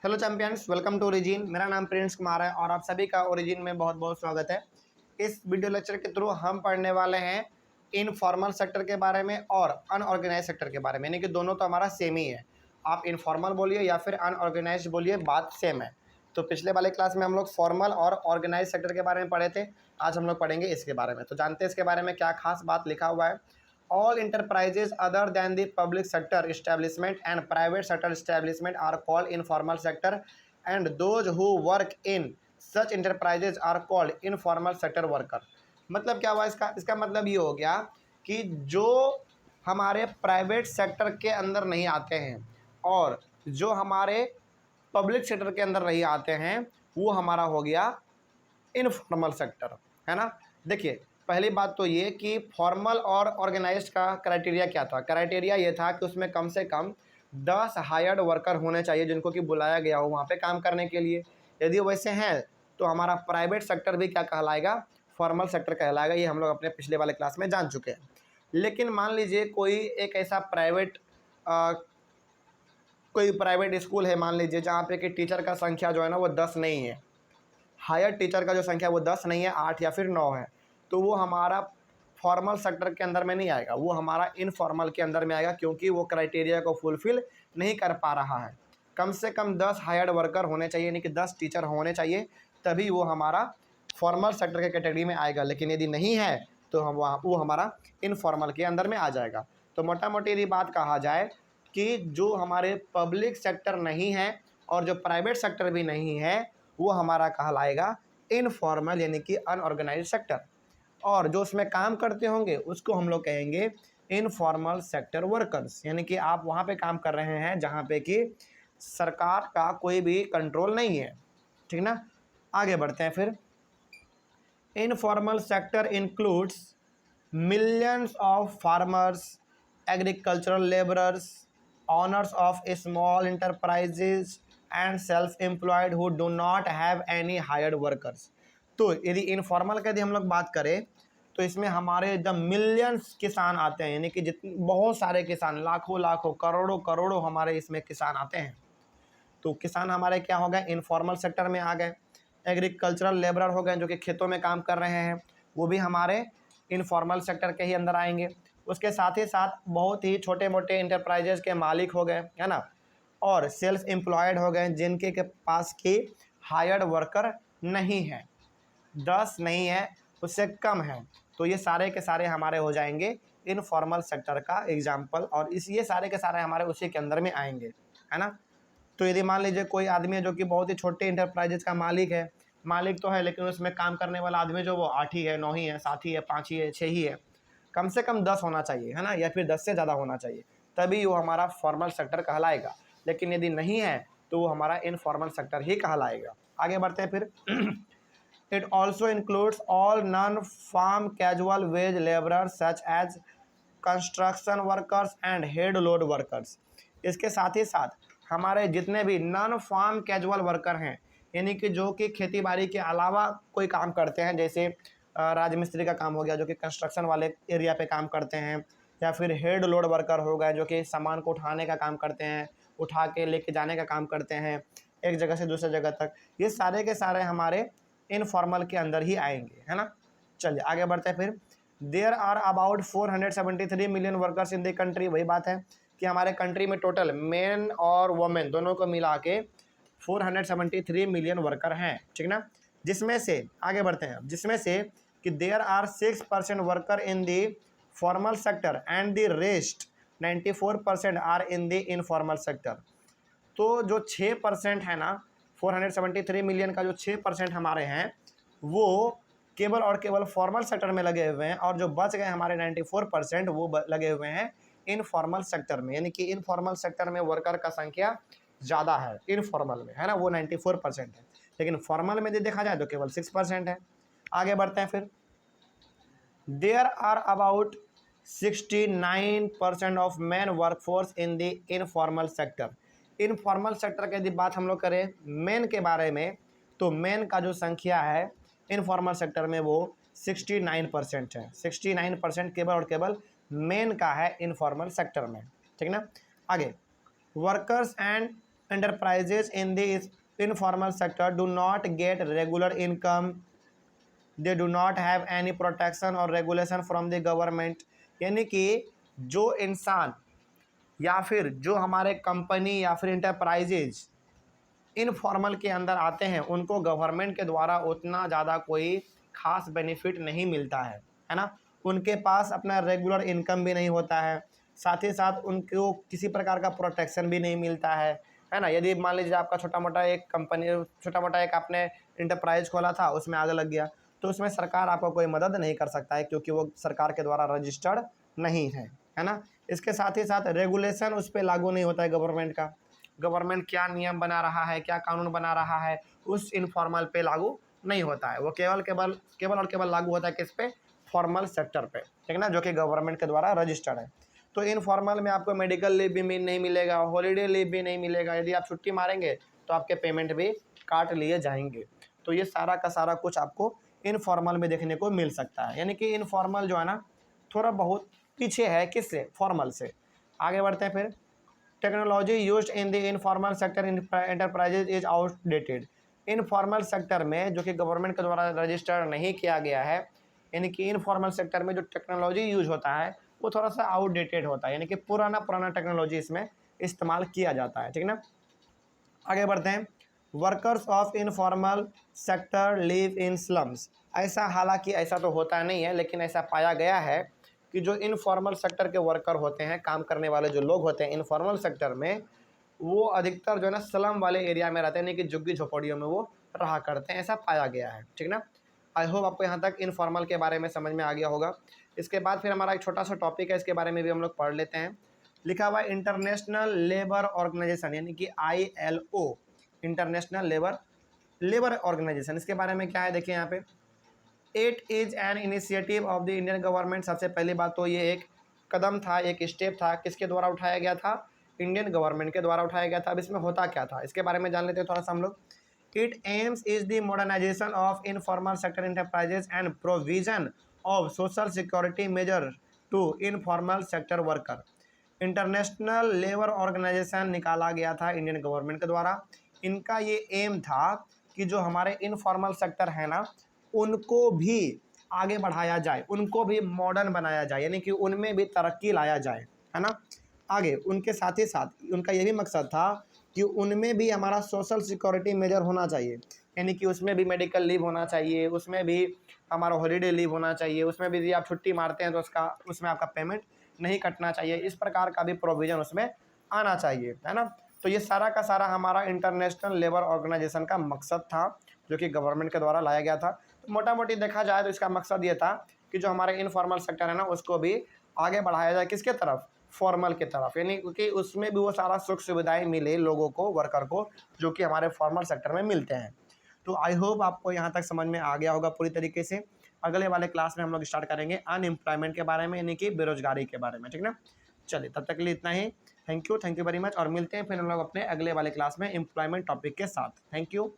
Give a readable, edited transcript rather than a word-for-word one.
Hello champions, welcome to Origin. मेरा नाम Prince Kumar है और आप सभी का ओरिजिन में बहुत बहुत स्वागत है। इस वीडियो लेक्चर के थ्रू हम पढ़ने वाले हैं इनफॉर्मल सेक्टर के बारे में और अनऑर्गेनाइज सेक्टर के बारे में, यानी कि दोनों तो हमारा सेम ही है। आप इनफॉर्मल बोलिए या फिर अनऑर्गेनाइज बोलिए, बात सेम है। तो पिछले वाले क्लास में हम लोग फॉर्मल और ऑर्गेनाइज सेक्टर के बारे में पढ़े थे। आज हम लोग पढ़ेंगे इसके बारे में। तो जानते हैं इसके बारे में क्या खास बात लिखा हुआ है। All enterprises other than the public sector establishment and private sector establishment are called informal sector, and those who work in such enterprises are called informal sector worker। मतलब क्या हुआ इसका मतलब ये हो गया कि जो हमारे प्राइवेट सेक्टर के अंदर नहीं आते हैं और जो हमारे पब्लिक सेक्टर के अंदर नहीं आते हैं, वो हमारा हो गया इनफॉर्मल सेक्टर, है ना। देखिए, पहली बात तो ये कि फॉर्मल और ऑर्गेनाइज्ड का क्राइटेरिया क्या था। क्राइटेरिया ये था कि उसमें कम से कम 10 हायर्ड वर्कर होने चाहिए जिनको कि बुलाया गया हो वहाँ पे काम करने के लिए। यदि वैसे हैं तो हमारा प्राइवेट सेक्टर भी क्या कहलाएगा, फॉर्मल सेक्टर कहलाएगा। ये हम लोग अपने पिछले वाले क्लास में जान चुके हैं। लेकिन मान लीजिए कोई प्राइवेट स्कूल है, मान लीजिए, जहाँ पे कि टीचर का संख्या जो है ना वो 10 नहीं है। हायर टीचर का जो संख्या वो 10 नहीं है, 8 या फिर 9 है। तो वो हमारा फॉर्मल सेक्टर के अंदर में नहीं आएगा, वो हमारा इनफॉर्मल के अंदर में आएगा, क्योंकि वो क्राइटेरिया को फुलफिल नहीं कर पा रहा है। कम से कम 10 हायर्ड वर्कर होने चाहिए, यानी कि 10 टीचर होने चाहिए, तभी वो हमारा फॉर्मल सेक्टर के कैटेगरी में आएगा। लेकिन यदि नहीं है तो वो हमारा इनफॉर्मल के अंदर में आ जाएगा। तो मोटा मोटी यदि बात कहा जाए कि जो हमारे पब्लिक सेक्टर नहीं है और जो प्राइवेट सेक्टर भी नहीं है, वो हमारा कहलाएगा इनफॉर्मल, यानी कि अनऑर्गेनाइज्ड सेक्टर। और जो उसमें काम करते होंगे उसको हम लोग कहेंगे इनफॉर्मल सेक्टर वर्कर्स, यानी कि आप वहाँ पे काम कर रहे हैं जहाँ पे कि सरकार का कोई भी कंट्रोल नहीं है। ठीक ना। आगे बढ़ते हैं फिर। Informal sector includes millions of farmers, agricultural labourers, owners of small enterprises and self-employed who do not have any hired workers। तो यदि इनफॉर्मल की यदि हम लोग बात करें तो इसमें हमारे जब मिलियंस किसान आते हैं, यानी कि जितने बहुत सारे किसान, लाखों लाखों करोड़ों करोड़ों हमारे इसमें किसान आते हैं। तो किसान हमारे क्या हो गए, इनफॉर्मल सेक्टर में आ गए। एग्रीकल्चरल लेबरर हो गए जो कि खेतों में काम कर रहे हैं, वो भी हमारे इनफॉर्मल सेक्टर के ही अंदर आएंगे। उसके साथ ही साथ बहुत ही छोटे मोटे इंटरप्राइजेज के मालिक हो गए, है ना, और सेल्फ एम्प्लॉयड हो गए जिनके के पास की हायर्ड वर्कर नहीं है, 10 नहीं है, उससे कम है। तो ये सारे के सारे हमारे हो जाएंगे इनफॉर्मल सेक्टर का एग्जाम्पल, और ये सारे के सारे हमारे उसी के अंदर में आएंगे, है ना। तो यदि मान लीजिए कोई आदमी है जो कि बहुत ही छोटे इंटरप्राइजेज का मालिक है, मालिक तो है लेकिन उसमें काम करने वाला आदमी जो वो 8 ही है, 9 ही है, 7 ही है, 5 ही है, 6 ही है, कम से कम 10 होना चाहिए, है ना, या फिर 10 से ज़्यादा होना चाहिए, तभी वो हमारा फॉर्मल सेक्टर कहलाएगा। लेकिन यदि नहीं है तो वो हमारा इनफॉर्मल सेक्टर ही कहलाएगा। आगे बढ़ते हैं फिर। It also includes all non farm casual wage labourer such as construction workers and head load workers. इसके साथ ही साथ हमारे जितने भी नॉन फार्म कैजुअल वर्कर हैं, यानी कि जो कि खेती बाड़ी के अलावा कोई काम करते हैं, जैसे राजमिस्त्री का काम हो गया जो कि कंस्ट्रक्शन वाले एरिया पे काम करते हैं, या फिर हेड लोड वर्कर हो गए जो कि सामान को उठाने का काम करते हैं, उठा के लेके जाने का काम करते हैं एक जगह से दूसरे जगह तक। ये सारे के सारे हमारे इनफॉर्मल के अंदर ही आएंगे, है ना। चलिए आगे बढ़ते हैं फिर। There are about 473 million workers in the country. वही बात है कि हमारे कंट्री में टोटल मेन और वोमेन दोनों को मिला के 473 मिलियन वर्कर हैं, ठीक ना। जिसमें से आगे बढ़ते हैं, जिसमें से कि there are 6% worker in the formal sector and the rest 94% are in the informal sector. तो जो 6% है ना, 473 मिलियन का जो 6% हमारे हैं वो केवल और केवल फॉर्मल सेक्टर में लगे हुए हैं, और जो बच गए हमारे 94% वो लगे हुए हैं इनफॉर्मल सेक्टर में, यानी कि इनफॉर्मल सेक्टर में वर्कर का संख्या ज़्यादा है इनफॉर्मल में, है ना, वो 94% है। लेकिन फॉर्मल में यदि देखा जाए तो केवल 6% है। आगे बढ़ते हैं फिर। There are about 69% of man workforce in the informal sector. Informal sector की यदि बात हम लोग करें मेन के बारे में, तो मेन का जो संख्या है इनफॉर्मल सेक्टर में वो 69% है। 69% केवल और केवल मेन का है इनफॉर्मल सेक्टर में, ठीक ना। आगे, workers and enterprises in the informal sector do not get regular income, they do not have any protection or regulation from the government। यानी कि जो इंसान या फिर जो हमारे कंपनी या फिर इंटरप्राइजेज इनफॉर्मल के अंदर आते हैं उनको गवर्नमेंट के द्वारा उतना ज़्यादा कोई खास बेनिफिट नहीं मिलता है ना। उनके पास अपना रेगुलर इनकम भी नहीं होता है, साथ ही साथ उनको किसी प्रकार का प्रोटेक्शन भी नहीं मिलता है ना। यदि मान लीजिए आपका छोटा मोटा एक कंपनी, छोटा मोटा एक आपने इंटरप्राइज खोला था, उसमें आग लग गया, तो उसमें सरकार आपको कोई मदद नहीं कर सकता है क्योंकि वो सरकार के द्वारा रजिस्टर्ड नहीं है ना। इसके साथ ही साथ रेगुलेशन उस पर लागू नहीं होता है गवर्नमेंट का। गवर्नमेंट क्या नियम बना रहा है, क्या कानून बना रहा है, उस इनफॉर्मल पे लागू नहीं होता है। वो केवल और केवल लागू होता है किस पे, फॉर्मल सेक्टर पे, ठीक है ना, जो कि गवर्नमेंट के द्वारा रजिस्टर्ड है। तो इनफॉर्मल में आपको मेडिकल लीव भी नहीं मिलेगा, हॉलीडे लीव भी नहीं मिलेगा। यदि आप छुट्टी मारेंगे तो आपके पेमेंट भी काट लिए जाएंगे। तो ये सारा का सारा कुछ आपको इनफॉर्मल में देखने को मिल सकता है। यानी कि इनफॉर्मल जो है ना थोड़ा बहुत पीछे है किससे, फॉर्मल से। आगे बढ़ते हैं फिर। Technology used in the informal sector enterprises is outdated. Informal sector में जो कि गवर्नमेंट के द्वारा रजिस्टर्ड नहीं किया गया है, यानी कि इनफॉर्मल सेक्टर में जो टेक्नोलॉजी यूज होता है वो थोड़ा सा आउटडेटेड होता है, यानी कि पुराना टेक्नोलॉजी इसमें इस्तेमाल किया जाता है, ठीक ना। आगे बढ़ते हैं। Workers of informal sector live in slums. ऐसा हालांकि ऐसा तो होता नहीं है, लेकिन ऐसा पाया गया है कि जो इनफॉर्मल सेक्टर के वर्कर होते हैं, काम करने वाले जो लोग होते हैं इनफॉर्मल सेक्टर में, वो अधिकतर जो है ना स्लम वाले एरिया में रहते हैं, यानी कि झुग्गी झोपड़ियों में वो रहा करते हैं, ऐसा पाया गया है, ठीक ना। आई होप आपको यहाँ तक इनफॉर्मल के बारे में समझ में आ गया होगा। इसके बाद फिर हमारा एक छोटा सा टॉपिक है, इसके बारे में भी हम लोग पढ़ लेते हैं। लिखा हुआ इंटरनेशनल लेबर ऑर्गेनाइजेशन, यानी कि ILO, इंटरनेशनल लेबर ऑर्गेनाइजेशन। इसके बारे में क्या है देखिए यहाँ पे। It is an initiative of the Indian government. सबसे पहली बात तो ये एक कदम था, एक स्टेप था, किसके द्वारा उठाया गया था, इंडियन गवर्नमेंट के द्वारा उठाया गया था। अब इसमें होता क्या था इसके बारे में जान लेते हैं थोड़ा सा हम लोग। It aims is the modernisation of informal sector enterprises and provision of social security measure to informal sector worker. International labour organisation निकाला गया था इंडियन गवर्नमेंट के द्वारा। इनका ये एम था कि जो हमारे इनफॉर्मल सेक्टर है ना, उनको भी आगे बढ़ाया जाए, उनको भी मॉडर्न बनाया जाए, यानी कि उनमें भी तरक्की लाया जाए, है ना। आगे उनके साथ ही साथ उनका ये भी मकसद था कि उनमें भी हमारा सोशल सिक्योरिटी मेजर होना चाहिए, यानी कि उसमें भी मेडिकल लीव होना चाहिए, उसमें भी हमारा हॉलीडे लीव होना चाहिए, उसमें भी यदि आप छुट्टी मारते हैं तो उसमें आपका पेमेंट नहीं कटना चाहिए। इस प्रकार का भी प्रोविज़न उसमें आना चाहिए, है ना। तो ये सारा का सारा हमारा इंटरनेशनल लेबर ऑर्गेनाइजेशन का मकसद था, जो कि गवर्नमेंट के द्वारा लाया गया था। तो मोटा मोटी देखा जाए तो इसका मकसद ये था कि जो हमारे इनफॉर्मल सेक्टर है ना, उसको भी आगे बढ़ाया जाए, किसके तरफ, फॉर्मल की तरफ, यानी क्योंकि उसमें भी वो सारा सुख सुविधाएं मिले लोगों को, वर्कर को, जो कि हमारे फॉर्मल सेक्टर में मिलते हैं। तो आई होप आपको यहाँ तक समझ में आ गया होगा पूरी तरीके से। अगले वाले क्लास में हम लोग स्टार्ट करेंगे अनएम्प्लॉयमेंट के बारे में, यानी कि बेरोजगारी के बारे में, ठीक ना। चलिए तब तक के लिए इतना ही। थैंक यू वेरी मच, और मिलते हैं फिर हम लोग अपने अगले वाले क्लास में एम्प्लॉयमेंट टॉपिक के साथ। Thank you.